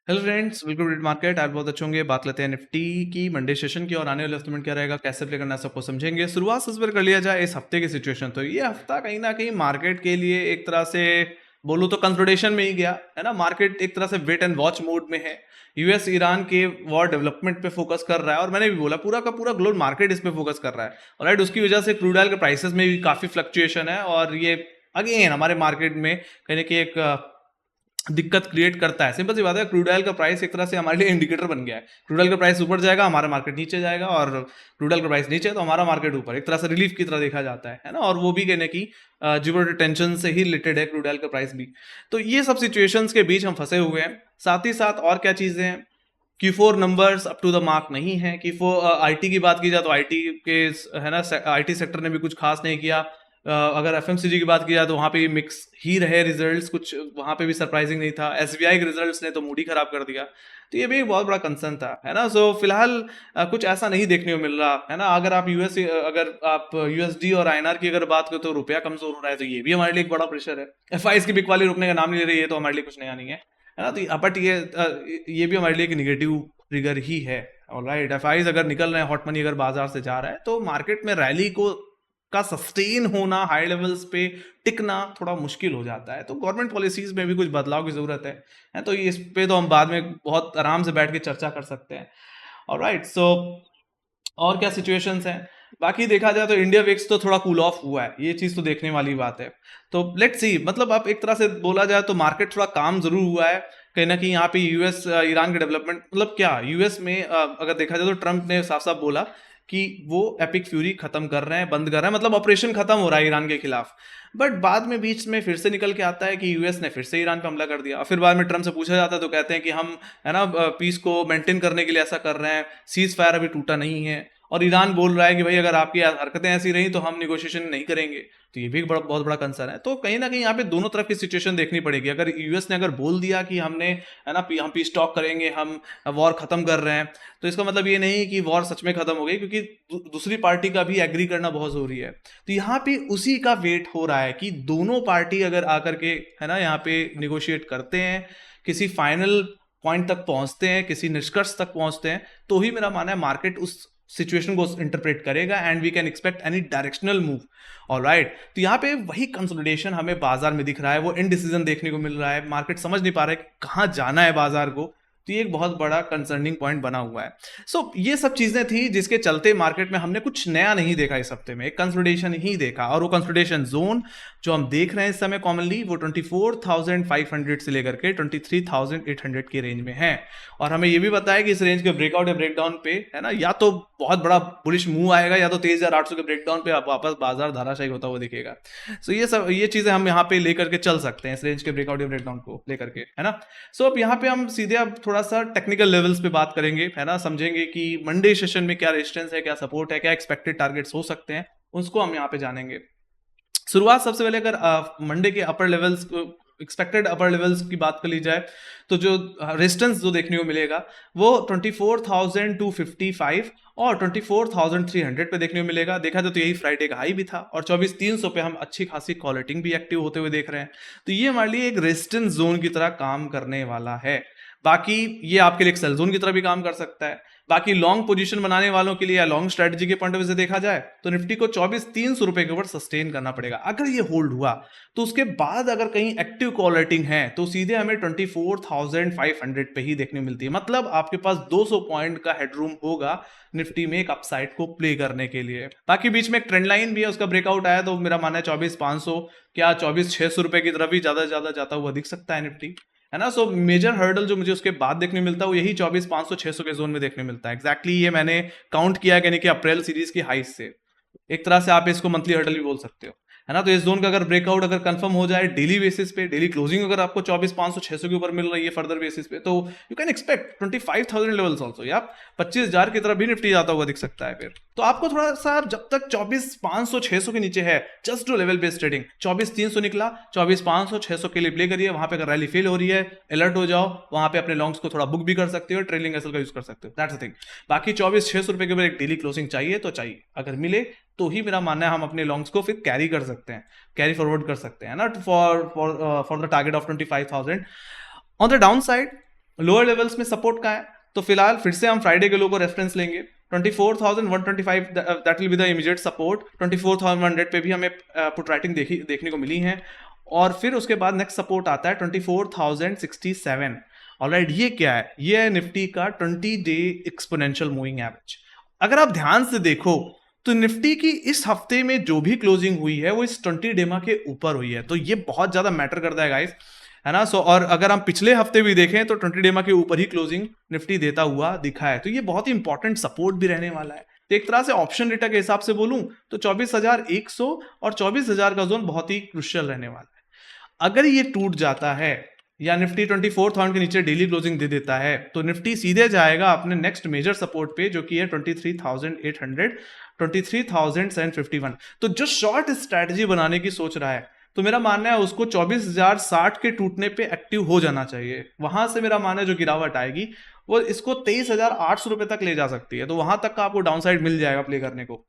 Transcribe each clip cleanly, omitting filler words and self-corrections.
Hello friends, welcome to market. आज बहुत अच्छे होंगे। बात लेते हैं निफ्टी की मंडे सेशन की और आने वाले हफ्ते में क्या रहेगा, कैसे प्ले करना है, सबको समझेंगे। शुरुआत से इस बार कर लिया जाए इस हफ्ते की सिचुएशन। तो ये हफ्ता कहीं ना कहीं मार्केट के लिए एक तरह से बोलूँ तो कंसोलिडेशन में ही गया है ना। मार्केट एक तरह से वेट एंड वॉच मोड में है। यूएस ईरान के वॉर डेवलपमेंट पे फोकस कर रहा है और मैंने भी बोला पूरा का पूरा ग्लोबल मार्केट इस पे फोकस कर रहा है। और राइट, उसकी वजह से क्रूड ऑयल के प्राइसेस में भी काफी फ्लक्चुएशन है और ये अगेन हमारे मार्केट में कहीं ना कहीं एक दिक्कत क्रिएट करता है। सिंपल सी बात है, क्रूड ऑयल का प्राइस एक तरह से हमारे लिए इंडिकेटर बन गया है। क्रूड ऑयल का प्राइस ऊपर जाएगा, हमारा मार्केट नीचे जाएगा, और क्रूड ऑयल का प्राइस नीचे तो हमारा मार्केट ऊपर। एक तरह से रिलीफ की तरह देखा जाता है ना। और वो भी कहने की जियो टेंशन से ही रिलेटेड है क्रूड ऑयल का प्राइस भी। तो ये सब सिचुएशंस के बीच हम फंसे हुए हैं। साथ ही साथ और क्या चीजें हैं, Q4 numbers up to the mark नहीं है। Q4 आईटी की बात की जाए तो आईटी के है ना, आईटी सेक्टर ने भी कुछ खास नहीं किया। अगर एफएमसीजी की बात की जाए तो वहां पे भी मिक्स ही रहे रिजल्ट्स, कुछ वहां पे भी सरप्राइजिंग नहीं था। एसबीआई के रिजल्ट्स ने तो मूड ही खराब कर दिया। तो ये भी एक बहुत बड़ा कंसर्न था, है ना। सो फिलहाल कुछ ऐसा नहीं देखने को मिल रहा है ना। अगर आप यूएसडी और आईएनआर की अगर बात करो तो रुपया कमजोर हो रहा है, तो ये भी हमारे लिए एक बड़ा प्रेशर है। एफआईएस की बिकवाली रुकने का नाम नहीं ले रही है, तो हमारे लिए कुछ नया नहीं है ना। तो बट ये भी हमारे लिए एक निगेटिव ट्रिगर ही है। ऑलराइट, एफआईज अगर निकल रहे हैं, हॉट मनी अगर बाजार से जा रहा है, तो मार्केट में रैली को का सस्टेन होना, हाई लेवल्स पे टिकना थोड़ा मुश्किल हो जाता है। तो गवर्नमेंट पॉलिसीज में भी कुछ बदलाव की जरूरत है। तो इस पे तो हम बाद में बहुत आराम से बैठ के चर्चा कर सकते हैं। ऑलराइट, सो और क्या सिचुएशंस हैं। बाकी देखा जाए तो इंडिया विक्स तो थोड़ा कूल ऑफ हुआ है, ये चीज तो देखने वाली बात है। तो लेट्स सी, मतलब अब एक तरह से बोला जाए तो मार्केट थोड़ा काम जरूर हुआ है। कहीं ना कहीं यहाँ पे यूएस ईरान के डेवलपमेंट, मतलब क्या यूएस में अगर देखा जाए तो ट्रम्प ने साफ साफ बोला कि वो एपिक फ्यूरी खत्म कर रहे हैं, बंद कर रहे हैं, मतलब ऑपरेशन खत्म हो रहा है ईरान के खिलाफ। बट बाद में बीच में फिर से निकल के आता है कि यूएस ने फिर से ईरान पे हमला कर दिया। और फिर बाद में ट्रम्प से पूछा जाता है तो कहते हैं कि हम है ना पीस को मेंटेन करने के लिए ऐसा कर रहे हैं, सीज फायर अभी टूटा नहीं है। और ईरान बोल रहा है कि भाई अगर आपकी हरकतें ऐसी रही तो हम निगोशिएशन नहीं करेंगे। तो ये भी एक बहुत बड़ा कंसर्न है। तो कहीं ना कहीं यहाँ पे दोनों तरफ की सिचुएशन देखनी पड़ेगी। अगर यूएस ने अगर बोल दिया कि हमने है ना हम पीस टॉक करेंगे, हम वॉर खत्म कर रहे हैं, तो इसका मतलब ये नहीं कि वॉर सच में खत्म हो गई, क्योंकि दूसरी पार्टी का भी एग्री करना बहुत जरूरी है। तो यहाँ पे उसी का वेट हो रहा है कि दोनों पार्टी अगर आकर के है ना यहाँ पे निगोशिएट करते हैं, किसी फाइनल पॉइंट तक पहुंचते हैं, किसी निष्कर्ष तक पहुंचते हैं, तो ही मेरा मानना है मार्केट उस सिचुएशन को इंटरप्रेट करेगा and we can expect any directional move. Alright, तो यहाँ पे वही कंसोलिडेशन हमें बाजार में दिख रहा है, वो इनडिसीजन देखने को मिल रहा है। मार्केट समझ नहीं पा रहा है कि कहाँ जाना है बाजार को। तो ये एक बहुत बड़ा कंसर्निंग पॉइंट बना हुआ है। सो ये सब चीजें थी जिसके चलते मार्केट में हमने कुछ नया नहीं देखा इस हफ्ते में, एक कंसोलिडेशन ही देखा। और वो कंसोलिडेशन जोन जो हम देख रहे हैं इस समय कॉमनली, वो 24,500 से लेकर के 23,800 के रेंज में है। और हमें ये भी बताया कि इस रेंज के ब्रेकआउट या ब्रेकडाउन पे है ना, या तो बहुत बड़ा बुलिश मूव आएगा, या तो 23,800 के ब्रेकडाउन पे आप वापस बाजार धाराशायी होता हुआ दिखेगा। सो ये चीजें हम यहाँ पे लेकर के चल सकते हैं, इस रेंज के ब्रेकआउट या ब्रेकडाउन को लेकर के, है ना। सो अब यहाँ पे हम सीधे अब थोड़ा सा टेक्निकल लेवल्स पे बात करेंगे, है ना। समझेंगे कि मंडे सेशन में क्या रेजिस्टेंस है, क्या सपोर्ट है, क्या एक्सपेक्टेड टारगेट्स हो सकते हैं, उसको हम यहाँ पे जानेंगे। शुरुआत सबसे पहले अगर मंडे के अपर लेवल्स एक्सपेक्टेड अपर लेवल्स की बात कर ली जाए, तो जो रेजिस्टेंस जो देखने को मिलेगा वो 24,255 और 24,300 पे देखने को मिलेगा। देखा जाए तो यही फ्राइडे का हाई भी था, और 24,300 पे हम अच्छी खासी कॉलटिंग भी एक्टिव होते हुए देख रहे हैं। तो ये हमारे लिए एक रेजिस्टेंस जोन की तरह काम करने वाला है। बाकी ये आपके लिए एक सेल जोन की तरह भी काम कर सकता है। बाकी लॉन्ग पोजीशन बनाने वालों के लिए या लॉन्ग स्ट्रेटजी के पॉइंट ऑफ व्यू से देखा जाए तो निफ्टी को 24,300 रुपए के ऊपर सस्टेन करना पड़ेगा। अगर ये होल्ड हुआ तो उसके बाद अगर कहीं एक्टिव कॉलरेटिंग है तो सीधे हमें 24,500 पे ही देखने मिलती है। मतलब आपके पास 200 पॉइंट का हेडरूम होगा निफ्टी में एक अपसाइड को प्ले करने के लिए। बाकी बीच में एक ट्रेंड लाइन भी है, उसका ब्रेकआउट आया तो मेरा मानना है 24,500 क्या 24,600 रुपए की तरफ भी ज्यादा से ज्यादा जाता हुआ दिख सकता है निफ्टी, है ना। सो मेजर हर्डल जो मुझे उसके बाद देखने मिलता है वो यही 24,500 600 के जोन में देखने मिलता है। एग्जैक्टली ये मैंने काउंट किया, यानी कि अप्रैल सीरीज की हाई से एक तरह से आप इसको मंथली हर्डल भी बोल सकते हो, है ना। तो इस जोन का अगर ब्रेकआउट अगर कंफर्म हो जाए डेली बेसिस पे, डेली क्लोजिंग अगर आपको 24,500 600 के ऊपर मिल रही है फर्दर बेसिस पे, तो you can expect 25,000 levels also, या 25,000 की तरफ भी निफ्टी जाता हुआ दिख सकता है। फिर तो आपको थोड़ा सा जब तक 24,500 600 के नीचे है, just do level based trading. 24,300 निकला, 24,500 600 के लिए प्ले करिए। वहां पे अगर रैली फेल हो रही है, अलर्ट हो जाओ, वहां पे अपने लॉन्ग्स को थोड़ा बुक भी कर सकते हो, ट्रेलिंग एसएल का यूज कर सकते हो, दैट्स द थिंग। बाकी 24,600 रुपए के ऊपर एक डेली क्लोजिंग चाहिए तो चाहिए, अगर मिले तो ही मेरा मानना है हम अपने लॉन्ग्स को फिर कैरी कर सकते हैं, कैरी फॉरवर्ड कर सकते हैं ना, for the target of 25,000। On the down side lower levels में सपोर्ट कहाँ है, तो फिलहाल फिर से हम फ्राइडे के लो को रेफरेंस लेंगे 24,125, that will be the immediate support. 24,100 पे भी हमें पुट राइटिंग देखने को मिली है, और फिर उसके बाद नेक्स्ट सपोर्ट आता है 24,067। ऑलराइट, ये क्या है, ये है निफ्टी का 20-डे एक्सपोनेंशियल मूविंग एवरेज। अगर आप ध्यान से देखो तो निफ्टी की इस हफ्ते में जो भी क्लोजिंग हुई है वो इस 20 डेमा के ऊपर हुई है, तो ये बहुत ज्यादा मैटर करता है गाइस, है ना। सो और अगर हम पिछले हफ्ते भी देखें तो 20 डेमा के ऊपर ही क्लोजिंग निफ्टी देता हुआ दिखा है, तो ये बहुत ही इंपॉर्टेंट सपोर्ट भी रहने वाला है। तो एक तरह से ऑप्शन डेटा के हिसाब से बोलूं तो 24,100 और 24,000 का जोन बहुत ही क्रुशियल रहने वाला है। अगर ये टूट जाता है या निफ्टी 24,000 के नीचे डेली क्लोजिंग दे देता है तो निफ्टी सीधे जाएगा अपने नेक्स्ट मेजर सपोर्ट पे, जो कि है 23,800, 23,751। तो जो शॉर्ट स्ट्रैटेजी बनाने की सोच रहा है, तो मेरा मानना है उसको 24,060 के टूटने पे एक्टिव हो जाना चाहिए। वहां से मेरा मानना है जो गिरावट आएगी वो इसको 23,800 रुपए तक ले जा सकती है, तो वहां तक का आपको डाउन साइड मिल जाएगा प्ले करने को।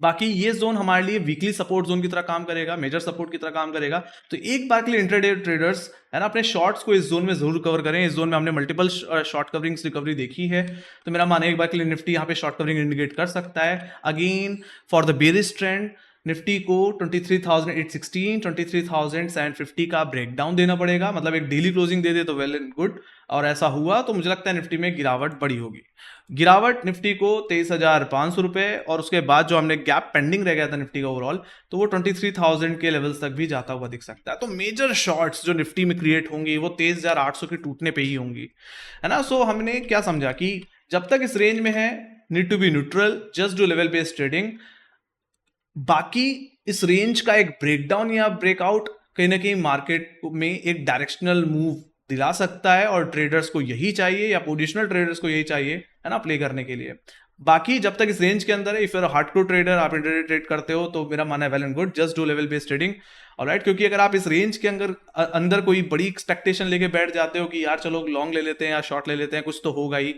बाकी ये जोन हमारे लिए वीकली सपोर्ट जोन की तरह काम करेगा, मेजर सपोर्ट की तरह काम करेगा। तो एक बार के लिए इंट्राडे ट्रेडर्स है ना, अपने शॉर्ट्स को इस जोन में जरूर कवर करें। इस जोन में हमने मल्टीपल शॉर्ट कवरिंग रिकवरी देखी है, तो मेरा मानना है एक बार के लिए निफ्टी यहाँ पे शॉर्ट कवरिंग इंडिकेट कर सकता है। Again for the bearish trend Nifty को 23,816, 23,750 का ब्रेकडाउन देना पड़ेगा, मतलब एक डेली क्लोजिंग दे दे तो वेल एंड गुड, और ऐसा हुआ तो मुझे लगता है निफ्टी में गिरावट बड़ी होगी। गिरावट निफ्टी को 23,500 रुपए, और उसके बाद जो हमने गैप पेंडिंग रह गया था निफ्टी का ओवरऑल, तो वो 23,000 के लेवल्स तक भी जाता हुआ दिख सकता है। तो मेजर शॉर्ट्स जो निफ्टी में क्रिएट होंगी वो 23,800 के टूटने पे ही होंगी, है ना। सो हमने क्या समझा कि जब तक इस रेंज में है need to be neutral, just do level based trading. बाकी इस रेंज का एक ब्रेकडाउन या ब्रेकआउट कहीं ना कहीं मार्केट में एक डायरेक्शनल मूव दिला सकता है, और ट्रेडर्स को यही चाहिए या पोजिशनल ट्रेडर्स को यही चाहिए, है ना, प्ले करने के लिए। बाकी जब तक इस रेंज के अंदर है, इफ यूर हार्डकोर ट्रेडर, आप इंट्राडे ट्रेड करते हो, तो मेरा मानना है well and good, just do level based trading. Alright, क्योंकि अगर आप इस रेंज के अंदर कोई बड़ी एक्सपेक्टेशन लेके बैठ जाते हो कि यार चलो लॉन्ग ले लेते हैं या शॉर्ट ले लेते हैं, कुछ तो होगा ही,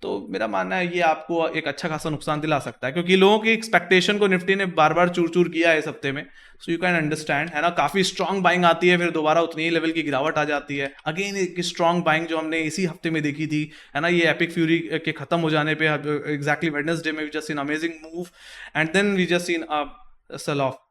तो मेरा मानना है ये आपको एक अच्छा खासा नुकसान दिला सकता है, क्योंकि लोगों की एक्सपेक्टेशन को निफ्टी ने बार बार चूर चूर किया है इस हफ्ते में। सो यू कैन अंडरस्टैंड, है ना, काफी स्ट्रॉन्ग बाइंग आती है, फिर दोबारा उतनी ही लेवल की गिरावट आ जाती है। अगेन एक स्ट्रॉन्ग बाइंग जो हमने इसी हफ्ते में देखी थी, है ना, ये एपिक फ्यूरी के खत्म हो जाने पे एग्जैक्टली वेडनेसडे में we just seen amazing move, and then we just seen sell off,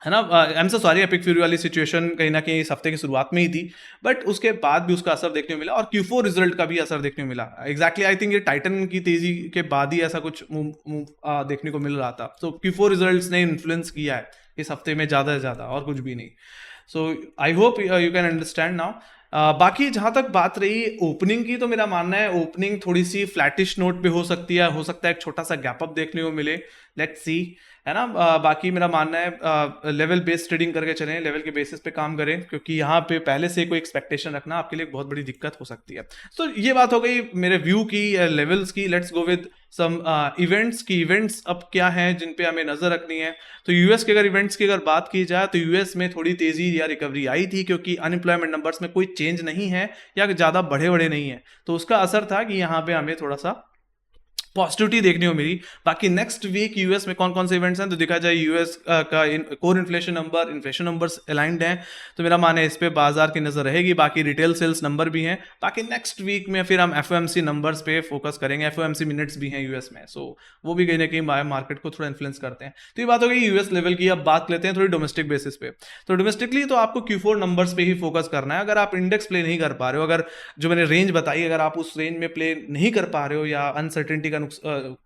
है ना। I am so sorry, epic fury वाली सिचुएशन कहीं ना कहीं इस हफ्ते की शुरुआत में ही थी, बट उसके बाद भी उसका असर देखने को मिला, और Q4 रिजल्ट का भी असर देखने को मिला। एग्जैक्टली आई थिंक ये टाइटन की तेजी के बाद ही ऐसा कुछ देखने को मिल रहा था। सो Q4 रिजल्ट्स ने इन्फ्लुएंस किया है इस हफ्ते में ज़्यादा से ज़्यादा, और कुछ भी नहीं। So I hope you can understand now. बाकी जहां तक बात रही ओपनिंग की, तो मेरा मानना है ओपनिंग थोड़ी सी फ्लैटिश नोट पे हो सकती है, हो सकता है एक छोटा सा गैप अप देखने को मिले, लेट्स सी, है ना। बाकी मेरा मानना है लेवल बेस्ड ट्रेडिंग करके चलें, लेवल के बेसिस पे काम करें, क्योंकि यहाँ पे पहले से कोई एक्सपेक्टेशन रखना आपके लिए बहुत बड़ी दिक्कत हो सकती है। तो ये बात हो गई मेरे व्यू की, लेवल्स की। Let's go with some events की। इवेंट्स अब क्या हैं जिन पे हमें नजर रखनी है, तो यूएस के अगर इवेंट्स की अगर बात की जाए, तो यूएस में थोड़ी तेजी या रिकवरी आई थी, क्योंकि अनएम्प्लॉयमेंट नंबर्स में कोई चेंज नहीं है या ज़्यादा बढ़े बढ़े नहीं है, तो उसका असर था कि यहाँ पे हमें थोड़ा सा पॉजिटिविटी देखने को मिली। बाकी नेक्स्ट वीक यूएस में कौन कौन से इवेंट्स हैं, तो देखा जाए यूएस का कोर इन्फ्लेशन नंबर्स अलाइंड हैं, तो मेरा मानना है इस पे बाजार की नजर रहेगी। बाकी रिटेल सेल्स नंबर भी हैं। बाकी नेक्स्ट वीक में फिर हम एफओएमसी नंबर्स पे फोकस करेंगे, एफओएमसी मिनट्स भी हैं यूएस में, सो वो भी कहीं ना कहीं मार्केट को थोड़ा इन्फ्लुएंस करते हैं। तो ये बात हो गई यूएस लेवल की। अब बात लेते हैं थोड़ी डोमेस्टिक बेसिस पे। तो डोमेस्टिकली तो आपको Q4 नंबर्स पे ही फोकस करना है। अगर आप इंडेक्स प्ले नहीं कर पा रहे हो, अगर जो मैंने रेंज बताई अगर आप उस रेंज में प्ले नहीं कर पा रहे हो, या अनसर्टेनिटी का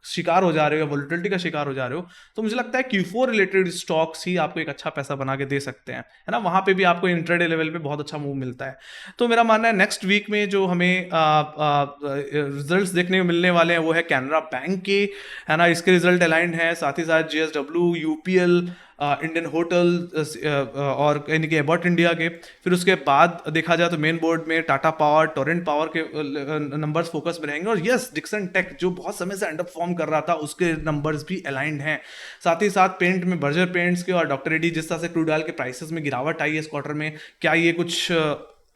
शिकार हो जा रहे हो, या वोलेटिलिटी का शिकार हो जा रहे हो, तो मुझे लगता है Q4 रिलेटेड स्टॉक्स ही आपको एक अच्छा पैसा बना के दे सकते हैं, है ना। वहां पे भी आपको इंट्राडे लेवल पे बहुत अच्छा मूव मिलता है। तो मेरा मानना है नेक्स्ट वीक में जो हमें रिजल्ट्स देखने को मिलने वाले हैं वो है कैनरा बैंक के, है ना, इसके रिजल्ट अलाइंड है, साथ ही साथ JSW, UPL, इंडियन होटल, और कहीं के अबाउट इंडिया के। फिर उसके बाद देखा जाए तो मेन बोर्ड में टाटा पावर, टोरेंट पावर के नंबर्स फोकस में रहेंगे, और यस डिक्सन टेक जो बहुत समय से अंडर परफॉर्म कर रहा था उसके नंबर्स भी अलाइंड हैं। साथ ही साथ पेंट में बर्जर पेंट्स के और डॉक्टर रेड्डी, जिस तरह से क्रूड ऑयल के प्राइसेस में गिरावट आई है इस क्वार्टर में, क्या ये कुछ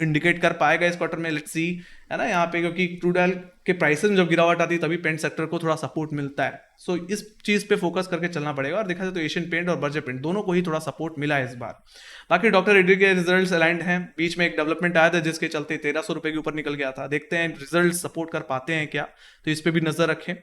इंडिकेट कर पाएगा इस क्वार्टर में, लेट्स सी, है ना यहाँ पे, क्योंकि क्रूड ऑयल के प्राइसेस में जब गिरावट आती है तभी पेंट सेक्टर को थोड़ा सपोर्ट मिलता है। सो इस चीज़ पे फोकस करके चलना पड़ेगा, और देखा जाए तो एशियन पेंट और बर्जर पेंट दोनों को ही थोड़ा सपोर्ट मिला है इस बार। बाकी डॉक्टर रेड्डी के रिजल्ट्स अलाइंड हैं, बीच में एक डेवलपमेंट आया था जिसके चलते 1300 रुपये के ऊपर निकल गया था, देखते हैं रिजल्ट सपोर्ट कर पाते हैं क्या, तो इस पर भी नजर रखें।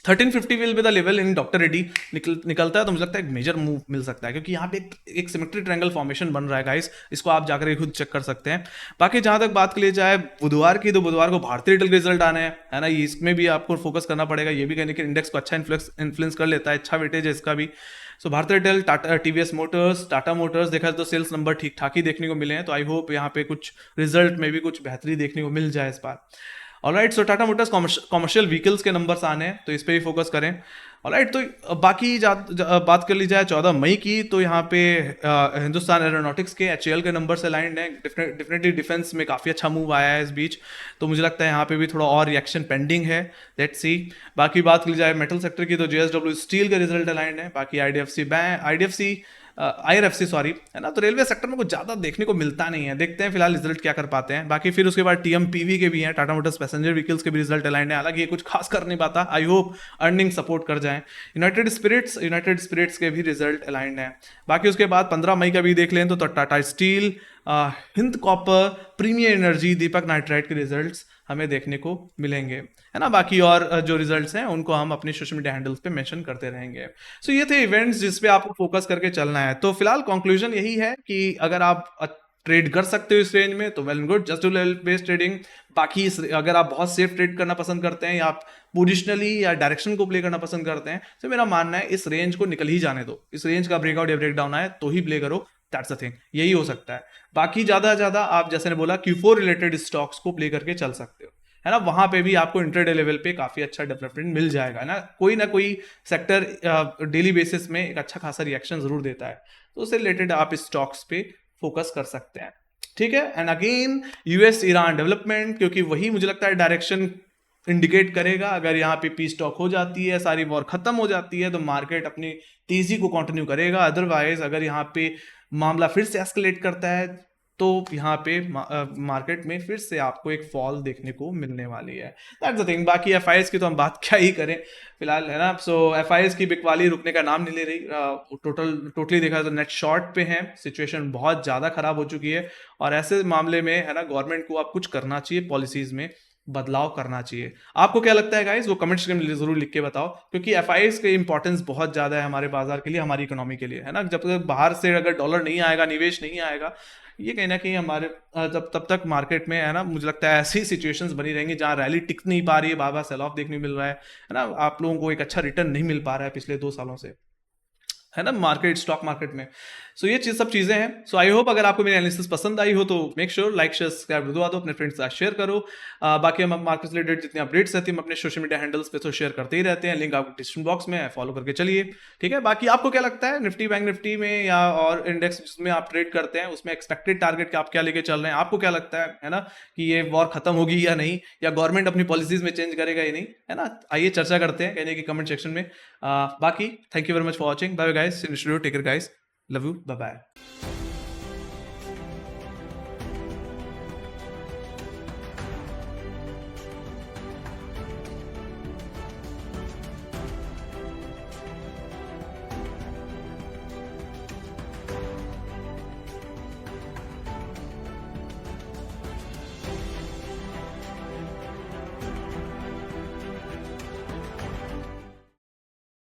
1350 will be the level in doctor Reddy, निकलता है तो मुझे लगता है एक मेजर मूव मिल सकता है, क्योंकि यहाँ पे एक सिमेट्री ट्रायंगल फॉर्मेशन बन रहा है गाइस, इसको आप जाकर खुद चेक कर सकते हैं। बाकी जहां तक बात के लिए जाए बुधवार की, तो बुधवार को भारतीय रिटेल के रिजल्ट आने हैं, है ना, इसमें भी आपको फोकस करना पड़ेगा, ये भी कहने के इंडेक्स को अच्छा इन्फ्लुएंस कर लेता है, अच्छा वेटेज है इसका भी। सो भारतीय retail, Tata, TVS Motors, Tata Motors, देखा तो सेल्स नंबर ठीक ठाक ही देखने को मिले हैं, तो आई होप यहाँ पे कुछ रिजल्ट में भी कुछ बेहतरी देखने को मिल जाए इस बार। ऑलराइट, सो टाटा मोटर्स कॉमर्शियल व्हीकल्स के नंबर्स आने हैं, तो इस पे भी फोकस करें। ऑलराइट, तो बाकी बात कर ली जाए 14 मई की, तो यहाँ पे हिंदुस्तान एरोनॉटिक्स के HAL के नंबर से अलाइंड है, डेफिनेटली डिफेंस में काफ़ी अच्छा मूव आया है इस बीच, तो मुझे लगता है यहाँ पे भी थोड़ा और रिएक्शन पेंडिंग है, लेट्स सी। बाकी बात कर ली जाए मेटल सेक्टर की, तो JSW स्टील के रिजल्ट अलाइंड है, बाकी IRFC सॉरी, है ना, तो रेलवे सेक्टर में कुछ ज़्यादा देखने को मिलता नहीं है, देखते हैं फिलहाल रिजल्ट क्या कर पाते हैं। बाकी फिर उसके बाद TMPV के भी हैं, टाटा मोटर्स पैसेंजर व्हीकल्स के भी रिजल्ट अलाइंड है, हालांकि ये कुछ खास कर नहीं पाता, आई होप अर्निंग सपोर्ट कर जाएं। यूनाइटेड स्पिरिट्स के भी रिजल्ट अलाइंड है। बाकी उसके बाद 15 मई का भी देख लें तो Tata steel, Hind copper, premier energy, Deepak nitrite के रिजल्ट्स हमें देखने को मिलेंगे, है ना। बाकी और जो रिजल्ट्स हैं उनको हम अपने सोशल मीडिया हैंडल्स पे मेंशन करते रहेंगे। सो ये थे इवेंट्स जिस पे आपको फोकस करके चलना है। तो फिलहाल कंक्लूजन यही है कि अगर आप ट्रेड कर सकते हो इस रेंज में तो well good, just do level based trading. बाकी अगर आप बहुत सेफ ट्रेड करना पसंद करते हैं या आप पोजिशनली या डायरेक्शन को प्ले करना पसंद करते हैं, तो मेरा मानना है इस रेंज को निकल ही जाने दो, इस रेंज का ब्रेकआउट या ब्रेकडाउन आए तो ही प्ले करो, दैट्स द थिंग, यही हो सकता है। बाकी ज्यादा आप जैसे ने बोला Q4 रिलेटेड स्टॉक्स को प्ले करके चल सकते हो, है ना, वहां पे भी आपको इंट्राडे लेवल पे काफी अच्छा डेवलपमेंट मिल जाएगा, है ना कोई सेक्टर डेली बेसिस में एक अच्छा खासा रिएक्शन जरूर देता है, तो उससे रिलेटेड आप स्टॉक्स पे फोकस कर सकते हैं, ठीक है। And again US Iran development, क्योंकि वही मुझे लगता है डायरेक्शन इंडिकेट करेगा। अगर यहाँ पे पीस टॉक हो जाती है, सारी वॉर खत्म हो जाती है, तो मार्केट अपनी तेजी को कंटिन्यू करेगा। अदरवाइज अगर यहाँ पे मामला फिर से एस्केलेट करता है तो यहाँ पे मार्केट में फिर से आपको एक फॉल देखने को मिलने वाली है, दैट्स द थिंग। बाकी FIs की तो हम बात क्या ही करें फिलहाल, है ना। सो FIs की बिकवाली रुकने का नाम नहीं ले रही, टोटली देखा तो नेट शॉर्ट पे है, सिचुएशन बहुत ज़्यादा खराब हो चुकी है, और ऐसे मामले में, है ना, गवर्नमेंट को आप कुछ करना चाहिए, पॉलिसीज में बदलाव करना चाहिए। आपको क्या लगता है गाइस, वो कमेंट्स में जरूर लिख के बताओ, क्योंकि FIs की इंपॉर्टेंस बहुत ज्यादा है हमारे बाजार के लिए, हमारी इकोनॉमी के लिए, है ना। जब तक बाहर से अगर डॉलर नहीं आएगा, निवेश नहीं आएगा, ये कहीं ना कहीं हमारे तब तक मार्केट में, है ना, मुझे लगता है ऐसी सिचुएशंस बनी रहेंगी जहां रैली टिक नहीं पा रही है, बार बार सेल ऑफ देखने मिल रहा है ना, आप लोगों को एक अच्छा रिटर्न नहीं मिल पा रहा है पिछले 2 सालों से, है ना, स्टॉक मार्केट में। सो ये सब चीजें हैं। सो आई होप अगर आपको मेरी एनालिसिस पसंद आई हो तो make sure like share subscribe दो, अपने फ्रेंड्स के साथ शेयर करो। बाकी हम मार्केट से रिलेटेड जितनी अपडेट्स रहती है हम अपने सोशल मीडिया हैंडल्स पे तो शेयर करते ही रहते हैं, लिंक आपको डिस्क्रिप्शन बॉक्स में है, फॉलो करके चलिए, ठीक है। बाकी आपको क्या लगता है निफ्टी, बैंक निफ्टी में या और इंडेक्स जिसमें आप ट्रेड करते हैं उसमें एक्सपेक्टेड टारगेट आप क्या लेके चल रहे हैं, आपको क्या लगता है ना, कि ये वॉर खत्म होगी या नहीं, या गवर्नमेंट अपनी पॉलिसीज में चेंज करेगा या नहीं, है ना। आइए चर्चा करते हैं कहने की कमेंट सेक्शन में। बाकी thank you very much for watching, bye bye guys, take care guys, love you, bye bye.